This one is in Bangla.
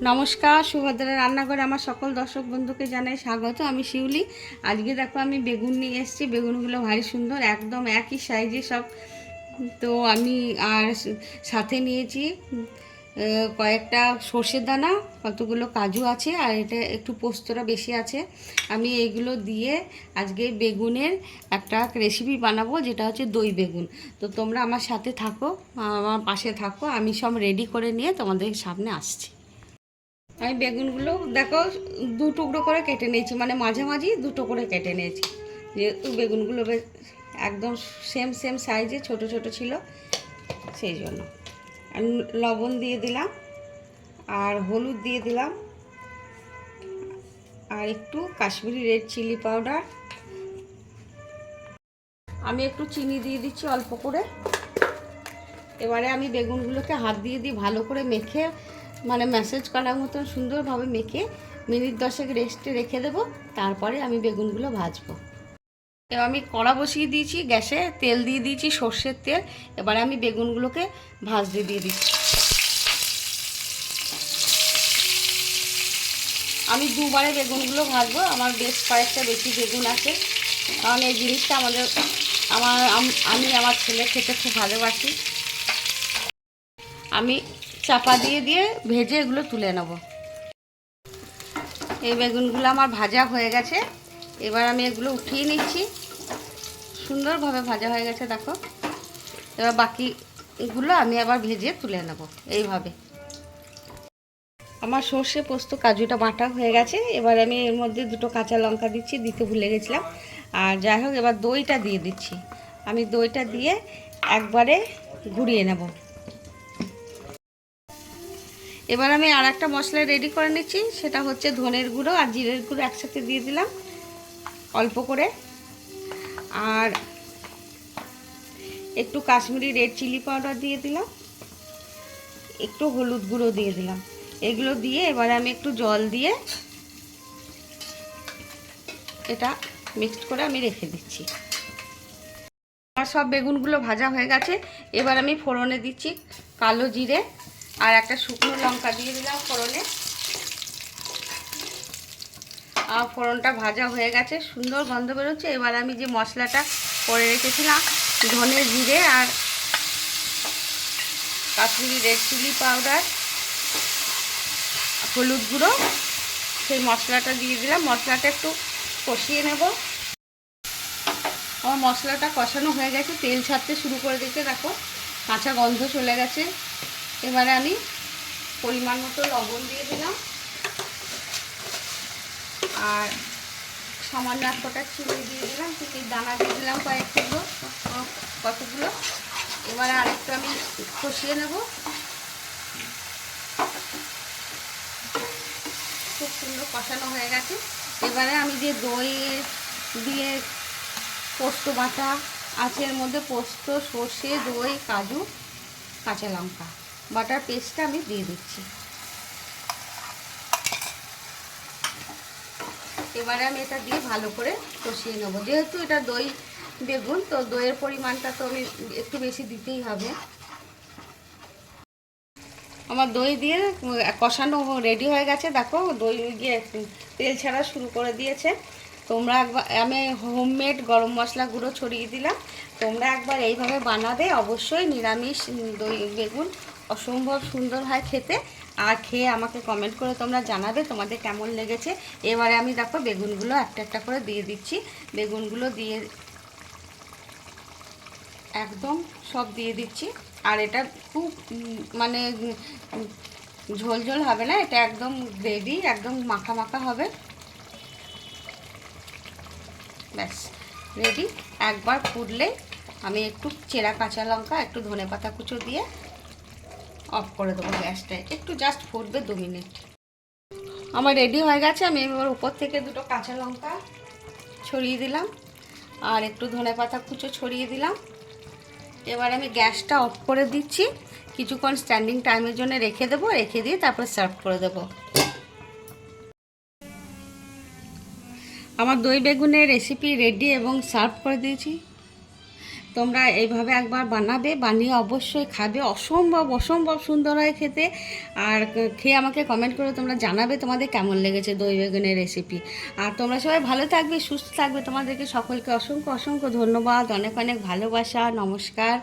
নমস্কার, সুভদ্রা রান্নাঘরে আমার সকল দর্শক বন্ধুকে জানাই স্বাগত। আমি শিউলি। আজকে দেখো আমি বেগুন নিয়ে এসেছি। বেগুনগুলো ভারী সুন্দর, একদম একই সাইজে সব। তো আমি আর সাথে নিয়েছি কয়েকটা সর্ষের দানা, কতগুলো কাজু আছে, আর এটা একটু পোস্তটা বেশি আছে। আমি এগুলো দিয়ে আজকে বেগুনের একটা রেসিপি বানাবো, যেটা হচ্ছে দই বেগুন। তো তোমরা আমার সাথে থাকো, আমার পাশে থাকো। আমি সব রেডি করে নিয়ে তোমাদের সামনে আসছি। আমি বেগুনগুলো দেখো দু টুকরো করে কেটে নিয়েছি, মানে মাঝামাঝি দুটো করে কেটে নিয়েছি, যেহেতু বেগুনগুলো একদম সেম সেম সাইজে ছোট ছোট ছিল, সেই জন্য। আর লবণ দিয়ে দিলাম, আর হলুদ দিয়ে দিলাম, আর একটু কাশ্মীরি রেড চিলি পাউডার। আমি একটু চিনি দিয়ে দিচ্ছি অল্প করে। এবারে আমি বেগুনগুলোকে হাত দিয়ে ভালো করে মেখে, মানে ম্যাসেজ করার মতন সুন্দরভাবে মেখে মিনিট 10 রেস্টে রেখে দেবো। তারপরে আমি বেগুনগুলো ভাজবো। এবার আমি কড়া বসিয়ে দিয়েছি গ্যাসে, তেল দিয়ে দিয়েছি সর্ষের তেল। এবারে আমি বেগুনগুলোকে ভাজতে দিয়ে দিচ্ছি। আমি দুবারে বেগুনগুলো ভাজবো, আমার বেশ কয়েকটা বেশি বেগুন আছে, কারণ এই জিনিসটা আমি আমার ছেলে খেতে খুব ভালোবাসি। আমি চাপা দিয়ে ভেজে এগুলো তুলে নেব। এই বেগুনগুলো আমার ভাজা হয়ে গেছে। এবার আমি এগুলো উঠিয়ে নিচ্ছি। সুন্দরভাবে ভাজা হয়ে গেছে দেখো। এবার বাকিগুলো আমি আবার ভেজে তুলে নেব এইভাবে। আমার সর্ষে পোস্ত কাজুটা বাটা হয়ে গেছে। এবার আমি এর মধ্যে দুটো কাঁচা লঙ্কা দিচ্ছি, দিতে ভুলে গেছিলাম। আর যাই হোক, এবার দইটা দিয়ে দিচ্ছি। আমি দইটা দিয়ে একবারে ঘুরিয়ে নেব। এবার আমি আর একটা মশলা রেডি করে নিচ্ছি, সেটা হচ্ছে ধনের গুঁড়ো আর জিরের গুঁড়ো একসাথে দিয়ে দিলাম অল্প করে, আর একটু কাশ্মীরি রেড চিলি পাউডার দিয়ে দিলাম, একটু হলুদ গুঁড়ো দিয়ে দিলাম। এগুলো দিয়ে এবারে আমি একটু জল দিয়ে এটা মিক্সড করে আমি রেখে দিচ্ছি। আমার সব বেগুনগুলো ভাজা হয়ে গেছে। এবার আমি ফোড়নে দিচ্ছি কালো জিরে আর একটা শুকনো লঙ্কা দিয়ে দিলাম ফোড়নে। আর ফোড়নটা ভাজা হয়ে গেছে, সুন্দর গন্ধ বেরোচ্ছে। এবার আমি যে মশলাটা করে রেখেছিলাম, ধনে জিরে আর কাশ্মীরি রেড চিলি পাউডার, হলুদ গুঁড়ো, সেই মশলাটা দিয়ে দিলাম। মশলাটা একটু কষিয়ে নেব। আমার মশলাটা কষানো হয়ে গেছে, তেল ছাড়তে শুরু করে দিতে দেখো, কাঁচা গন্ধ চলে গেছে। এবারে আমি পরিমাণ মতো লবণ দিয়ে দিলাম, আর সামান্য এক ফোঁটা চিনি দিয়ে দিলাম, চিনির দানা দিয়ে দিলাম কতগুলো। এবারে আরেকটু আমি কষিয়ে নেব। খুব সুন্দর কষানো হয়ে গেছে। এবারে আমি যে দই দিয়ে পোস্ত বাটা আছে, এর মধ্যে পোস্ত, সর্ষে, দই, কাজু, কাঁচা লঙ্কা বাটার পেস্টটা আমি দিয়ে দিচ্ছি। এবারে আমি এটা দিয়ে ভালো করে কষিয়ে নেব। যেহেতু এটা দই বেগুন, তো দইয়ের পরিমাণটা তো আমি একটু বেশি দিতেই হবে। আমার দই দিয়ে কষানো রেডি হয়ে গেছে দেখো, দই গিয়ে তেল ছাড়া শুরু করে দিয়েছে। তোমরা একবার, আমি হোমমেড গরম মশলা গুঁড়ো ছড়িয়ে দিলাম। তোমরা একবার এইভাবে বানাবে, অবশ্যই নিরামিষ দই বেগুন অসম্ভব সুন্দর হয় খেতে। আর খেয়ে আমাকে কমেন্ট করে তোমরা জানাবে তোমাদের কেমন লেগেছে। এবারে আমি দেখো বেগুনগুলো একটা একটা করে দিয়ে দিচ্ছি। বেগুনগুলো দিয়ে একদম সব দিয়ে দিচ্ছি। আর এটা খুব মানে ঝোল ঝোল হবে না, এটা একদম গ্রেভি, একদম মাখা মাখা হবে। ব্যাস রেডি। একবার ফুটলে আমি একটু চেরা কাঁচা লঙ্কা, একটু ধনেপাতা কুচো দিয়ে অফ করে দেবো গ্যাসটা। একটু জাস্ট ফুটবে 2 মিনিট। আমার রেডি হয়ে গেছে। আমি এবার উপর থেকে দুটো কাঁচা লঙ্কা ছড়িয়ে দিলাম, আর একটু ধনেপাতা কুচো ছড়িয়ে দিলাম। এবার আমি গ্যাসটা অফ করে দিচ্ছি। কিছুক্ষণ স্ট্যান্ডিং টাইমের জন্য রেখে দেবো, রেখে দিয়ে তারপর সার্ভ করে দেবো। আমার দই বেগুনের রেসিপি রেডি এবং সার্ভ করে দিয়েছি। তোমরা এইভাবে একবার বানাবে, বানিয়ে অবশ্যই খাবে, অসম্ভব অসম্ভব সুন্দর হয় খেতে। আর খেয়ে আমাকে কমেন্ট করে তোমরা জানাবে তোমাদের কেমন লেগেছে দই বেগুনের রেসিপি। আর তোমরা সবাই ভালো থাকবে, সুস্থ থাকবে, তোমাদেরকে সকলকে অসংখ্য অসংখ্য ধন্যবাদ, অনেক অনেক ভালোবাসা, নমস্কার।